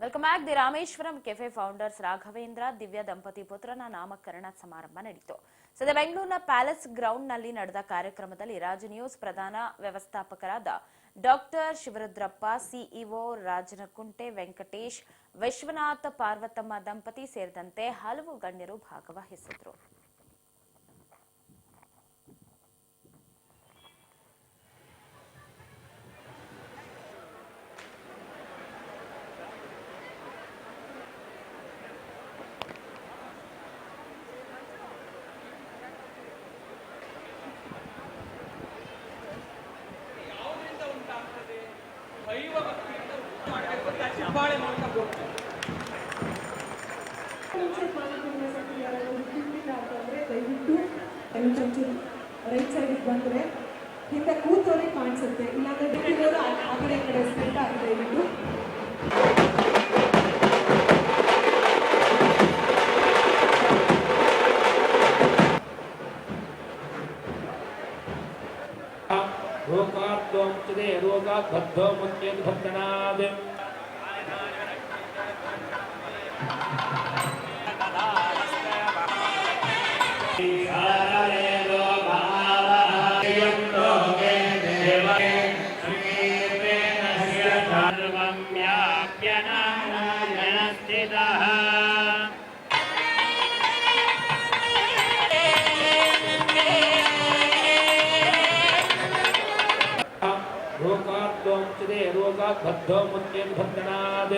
Welcome back. The Rameshwaram cafe founders Raghavendra Divya ದಂಪತಿ ಪುತ್ರನ ನಾಮಕರಣ ಸಮಾರಂಭ ನಡೆಯಿತು. ಸದ್ಯ ಬೆಂಗಳೂರಿನ ಪ್ಯಾಲೇಸ್ ಗ್ರೌಂಡ್ನಲ್ಲಿ ನಡೆದ ಕಾರ್ಯಕ್ರಮದಲ್ಲಿ ರಾಜ್ ನ್ಯೂಸ್ ಪ್ರಧಾನ ವ್ಯವಸ್ಥಾಪಕರಾದ ಡಾಕ್ಟರ್ ಶಿವರುದ್ರಪ್ಪ, ಸಿಇಒ ರಾಜನಕುಂಟೆ ವೆಂಕಟೇಶ್, ವಿಶ್ವನಾಥ್, ಪಾರ್ವತಮ್ಮ ದಂಪತಿ ಸೇರಿದಂತೆ ಹಲವು ಗಣ್ಯರು ಭಾಗವಹಿಸಿದರು. ರೈಟ್ ಸೈಡ್ ಬಂದ್ರೆ ಹಿಂದೆ ಕೂತೋರೆ ಕಾಣಿಸುತ್ತೆ, ಇಲ್ಲಾಂದ್ರೆ ಆ ಕಡೆ ಈ ಕಡೆ ಸ್ಪ್ರೆಡ್ ಆಗಿದೆ. ದಯವಿಟ್ಟು ರೋಗಾತ್ ಬದ್ಧೋ ಮುಚ್ಯೇತ್ ಭಕ್ತನಾದ್ रोगात बद्धो मुच्येत भक्तनाद